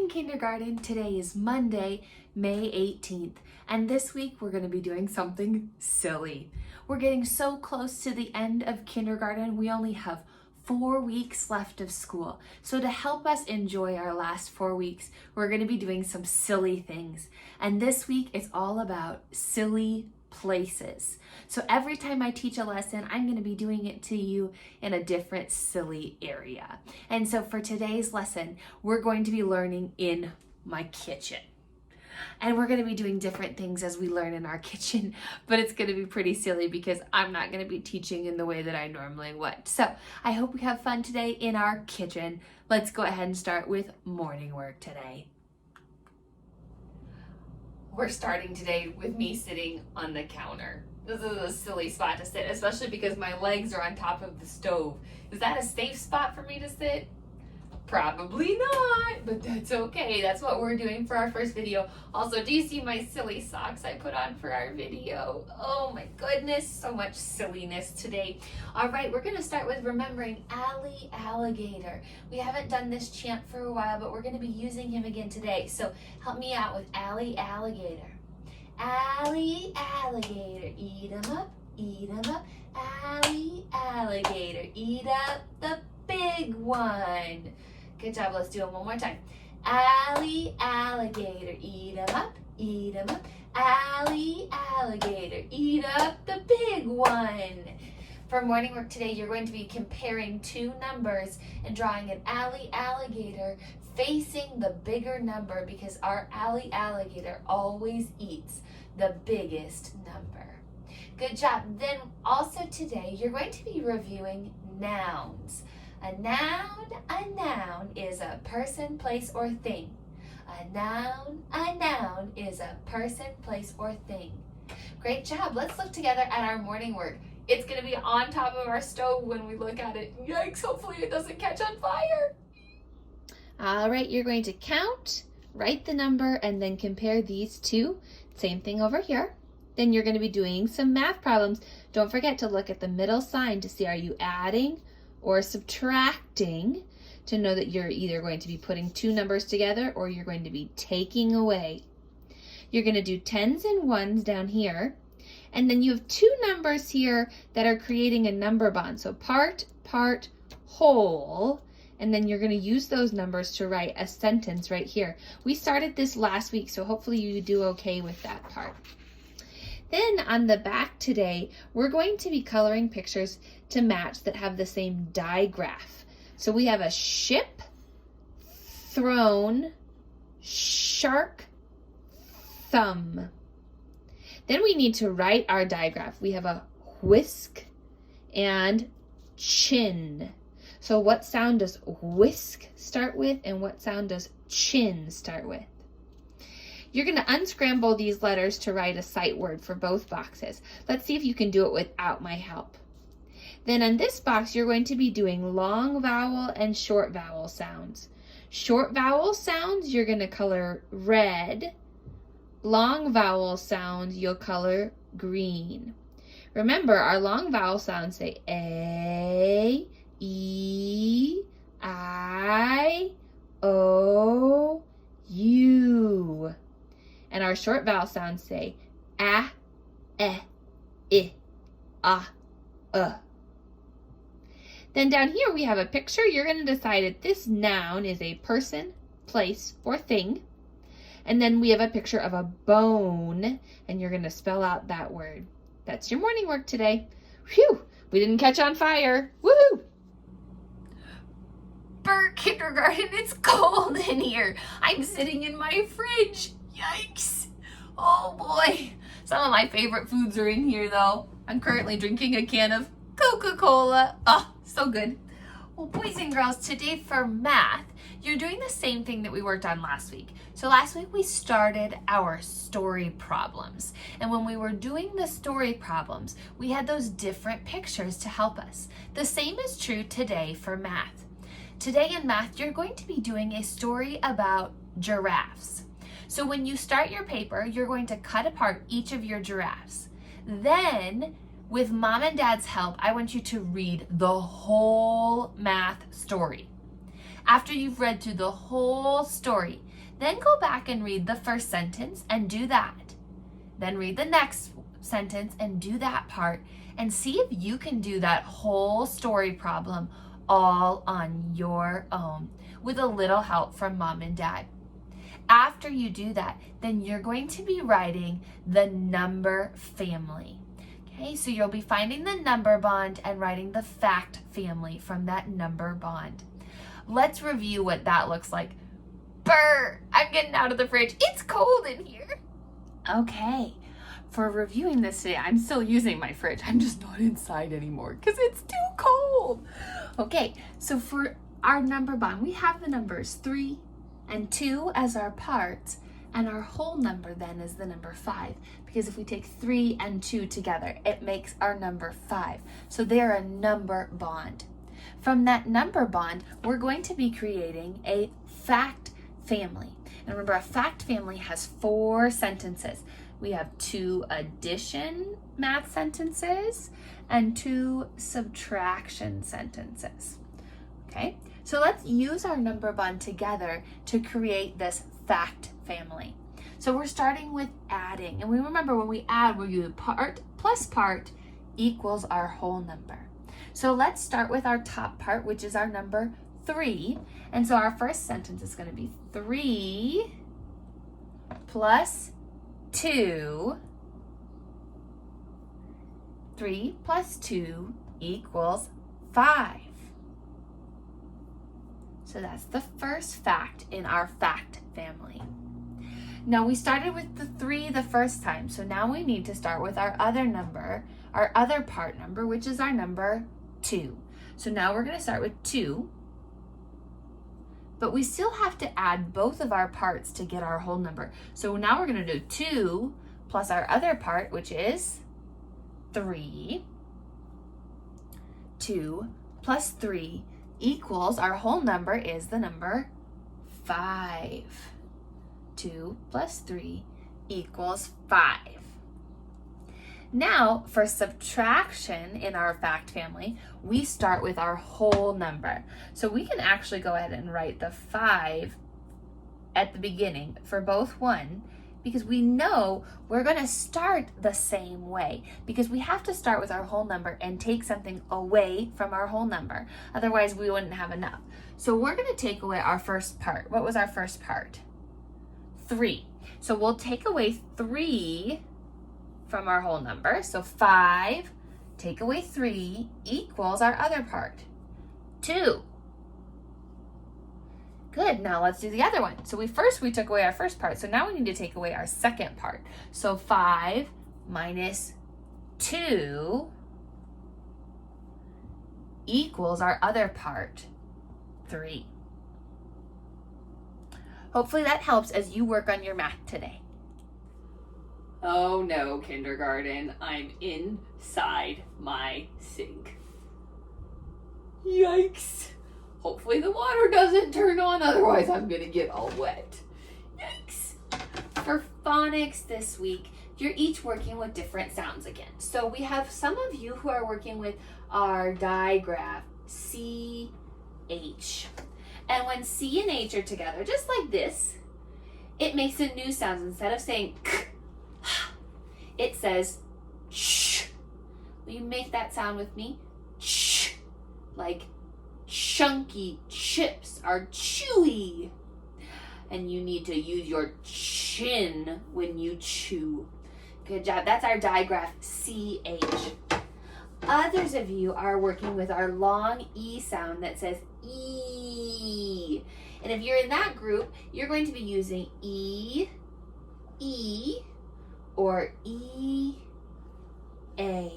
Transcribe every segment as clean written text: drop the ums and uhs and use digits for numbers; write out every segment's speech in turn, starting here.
morning, kindergarten. Today is Monday, May 18th, and this week we're going to be doing something silly. We're getting so close to the end of kindergarten, we only have 4 weeks left of school. So to help us enjoy our last 4 weeks, we're going to be doing some silly things. And this week it's all about silly places. So every time I teach a lesson, I'm going to be doing it to you in a different silly area. And so for today's lesson, we're going to be learning in my kitchen. And we're going to be doing different things as we learn in our kitchen, but it's going to be pretty silly because I'm not going to be teaching in the way that I normally would. So I hope we have fun today in our kitchen. Let's go ahead and start with morning work today. We're starting today with me sitting on the counter. This is a silly spot to sit, especially because my legs are on top of the stove. Is that a safe spot for me to sit? Probably not, but that's okay. That's what we're doing for our first video. Also, do you see my silly socks I put on for our video? Oh my goodness, so much silliness today. All right, we're gonna start with remembering Allie Alligator. We haven't done this chant for a while, but we're gonna be using him again today. So help me out with Allie Alligator. Allie Alligator, eat 'em up, eat 'em up. Allie Alligator, eat up the big one. Good job, let's do it one more time. Allie Alligator, eat 'em up, eat 'em up. Allie Alligator, eat up the big one. For morning work today, you're going to be comparing two numbers and drawing an Allie Alligator facing the bigger number because our Allie Alligator always eats the biggest number. Good job. Then also today, you're going to be reviewing nouns. A noun is a person, place, or thing. A noun is a person, place, or thing. Great job. Let's look together at our morning work. It's going to be on top of our stove when we look at it. Yikes, hopefully it doesn't catch on fire. All right, you're going to count, write the number, and then compare these two. Same thing over here. Then you're going to be doing some math problems. Don't forget to look at the middle sign to see are you adding or subtracting, to know that you're either going to be putting two numbers together or you're going to be taking away. You're going to do tens and ones down here, and then you have two numbers here that are creating a number bond. So part, whole, and then you're going to use those numbers to write a sentence right here. We started this last week, so hopefully you do okay with that part. Then on the back today, we're going to be coloring pictures to match that have the same digraph. So we have a ship, throne, shark, thumb. Then we need to write our digraph. We have a whisk and chin. So what sound does whisk start with and what sound does chin start with? You're going to unscramble these letters to write a sight word for both boxes. Let's see if you can do it without my help. Then on this box, you're going to be doing long vowel and short vowel sounds. Short vowel sounds, you're going to color red. Long vowel sounds, you'll color green. Remember, our long vowel sounds say A, E, I, O, U. And our short vowel sounds say a, I, a. Then down here we have a picture. You're going to decide if this noun is a person, place, or thing. And then we have a picture of a bone, and you're going to spell out that word. That's your morning work today. Phew, we didn't catch on fire. Woohoo! Kindergarten, it's cold in here. I'm sitting in my fridge. Yikes. Oh boy. Some of my favorite foods are in here though. I'm currently drinking a can of Coca-Cola. Oh, so good. Well, boys and girls, today for math, you're doing the same thing that we worked on last week. So last week we started our story problems. And when we were doing the story problems, we had those different pictures to help us. The same is true today for math. Today in math, you're going to be doing a story about giraffes. So when you start your paper, you're going to cut apart each of your giraffes. Then, with mom and dad's help, I want you to read the whole math story. After you've read through the whole story, Then go back and read the first sentence and do that. Then read the next sentence and do that part, and see if you can do that whole story problem all on your own with a little help from mom and dad. After you do that, then you're going to be writing the number family. Okay, so you'll be finding the number bond and writing the fact family from that number bond. Let's review what that looks like. Brr, I'm getting out of the fridge. It's cold in here. Okay, for reviewing this today, I'm still using my fridge. I'm just not inside anymore because it's too cold. Okay, so for our number bond, we have the numbers 3 and 2 as our parts, and our whole number then is the number 5, because if we take 3 and 2 together, it makes our number 5. So they're a number bond. From that number bond, we're going to be creating a fact family. And remember, a fact family has 4 sentences. We have 2 addition math sentences and 2 subtraction sentences. Okay, so let's use our number bond together to create this fact family. So we're starting with adding, and we remember when we add, we do part plus part equals our whole number. So let's start with our top part, which is our number 3. And so our first sentence is going to be 3 plus 2. 3 plus 2 equals 5. So that's the first fact in our fact family. Now we started with the 3 the first time, so now we need to start with our other number, our other part number, which is our number 2. So now we're going to start with 2, but we still have to add both of our parts to get our whole number. So now we're going to do 2 plus our other part, which is 3. 2 plus 3 equals, our whole number is the number 5. 2 plus 3 equals 5. Now, for subtraction in our fact family, we start with our whole number. So we can actually go ahead and write the 5 at the beginning for both 1, because we know we're going to start the same way, because we have to start with our whole number and take something away from our whole number. Otherwise, we wouldn't have enough. So we're going to take away our first part. What was our first part? 3. So we'll take away 3 from our whole number. So 5, take away 3 equals our other part, 2. Good, now let's do the other one. So we took away our first part, so now we need to take away our second part. So 5 minus 2 equals our other part, 3. Hopefully that helps as you work on your math today. Oh no, kindergarten, I'm inside my sink. Yikes. Hopefully the water doesn't turn on, otherwise I'm gonna get all wet. Yikes. For phonics this week, you're each working with different sounds again. So we have some of you who are working with our digraph, CH. And when C and H are together, just like this, it makes a new sound. Instead of saying k, it says ch. Will you make that sound with me? Ch. Like chunky chips are chewy. And you need to use your chin when you chew. Good job. That's our digraph, CH. Others of you are working with our long E sound that says E. And if you're in that group, you're going to be using E, E, or E, A.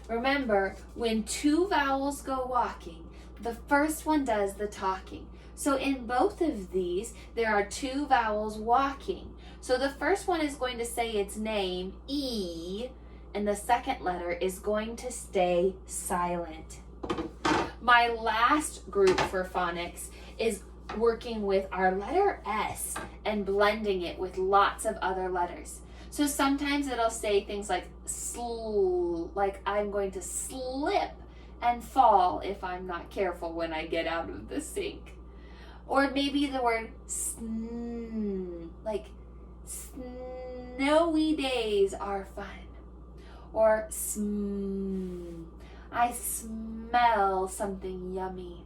Remember, when 2 vowels go walking, the first one does the talking. So in both of these, there are 2 vowels walking. So the first one is going to say its name, E, and the second letter is going to stay silent. My last group for phonics is working with our letter S and blending it with lots of other letters. So sometimes it'll say things like like I'm going to slip and fall if I'm not careful when I get out of the sink. Or maybe the word sn. like snowy days are fun. Or I smell something yummy.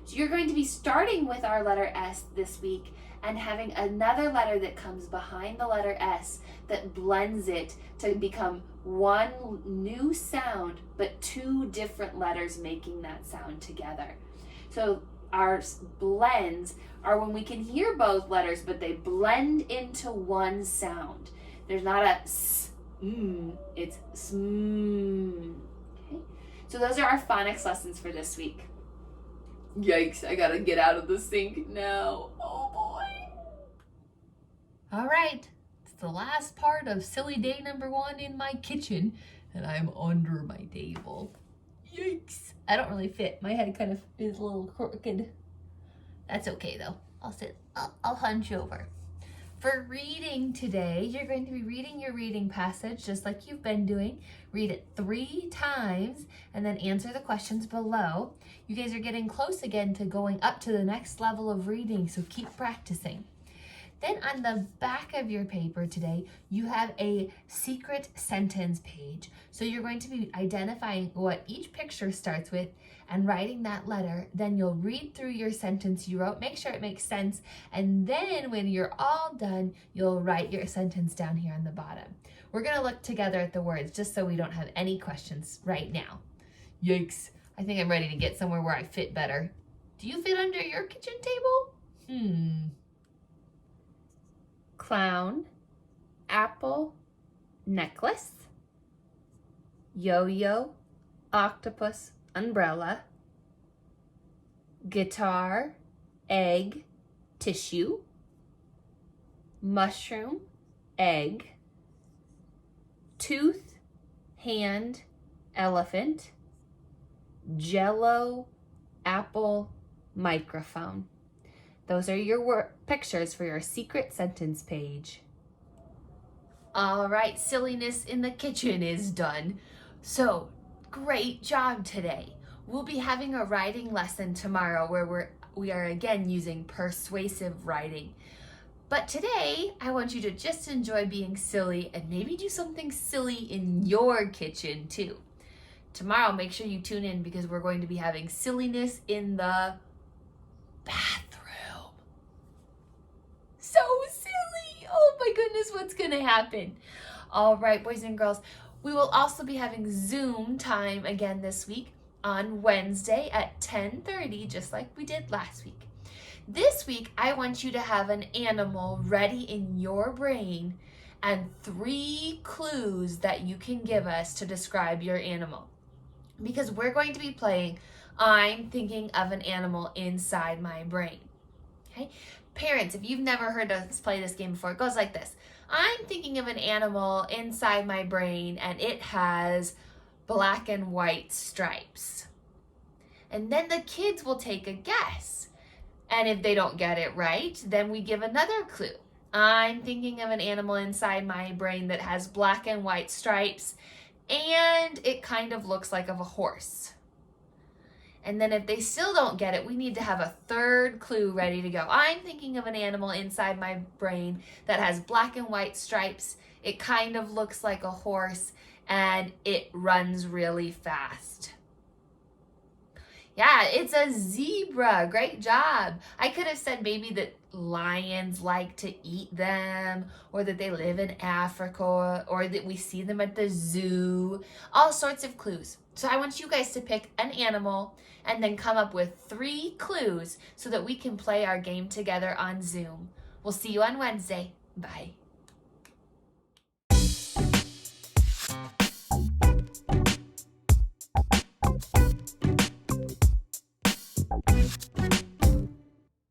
So you're going to be starting with our letter S this week and having another letter that comes behind the letter S that blends it to become one new sound, but two different letters making that sound together. So our blends are when we can hear both letters, but they blend into one sound. There's not a s, it's sm. Okay? So those are our phonics lessons for this week. Yikes, I gotta get out of the sink now. Oh boy. All right, it's the last part of silly day number 1 in my kitchen, and I'm under my table. Yikes. I don't really fit. My head kind of is a little crooked. That's okay though. I'll sit, I'll hunch over. For reading today, you're going to be reading your reading passage just like you've been doing. Read it 3 times and then answer the questions below. You guys are getting close again to going up to the next level of reading, so keep practicing. Then on the back of your paper today, you have a secret sentence page. So you're going to be identifying what each picture starts with and writing that letter. Then you'll read through your sentence you wrote, make sure it makes sense. And then when you're all done, you'll write your sentence down here on the bottom. We're gonna look together at the words just so we don't have any questions right now. Yikes, I think I'm ready to get somewhere where I fit better. Do you fit under your kitchen table? Clown, apple, necklace, yo-yo, octopus, umbrella, guitar, egg, tissue, mushroom, egg, tooth, hand, elephant, jello, apple, microphone. Those are your pictures for your secret sentence page. All right, silliness in the kitchen is done. So, great job today. We'll be having a writing lesson tomorrow where we are again using persuasive writing. But today, I want you to just enjoy being silly and maybe do something silly in your kitchen too. Tomorrow, make sure you tune in because we're going to be having silliness in the bathroom. So silly. Oh my goodness, what's gonna happen? All right, boys and girls, we will also be having Zoom time again this week on Wednesday at 10:30, just like we did last week. This week, I want you to have an animal ready in your brain and 3 clues that you can give us to describe your animal. Because we're going to be playing I'm thinking of an animal inside my brain. Okay? Parents, if you've never heard us play this game before, it goes like this. I'm thinking of an animal inside my brain and it has black and white stripes. And then the kids will take a guess. And if they don't get it right, then we give another clue. I'm thinking of an animal inside my brain that has black and white stripes and it kind of looks like of a horse. And then if they still don't get it, we need to have a 3rd clue ready to go. I'm thinking of an animal inside my brain that has black and white stripes. It kind of looks like a horse and it runs really fast. Yeah, it's a zebra. Great job. I could have said maybe that lions like to eat them, or that they live in Africa, or that we see them at the zoo. All sorts of clues. So I want you guys to pick an animal and then come up with 3 clues so that we can play our game together on Zoom. We'll see you on Wednesday. Bye.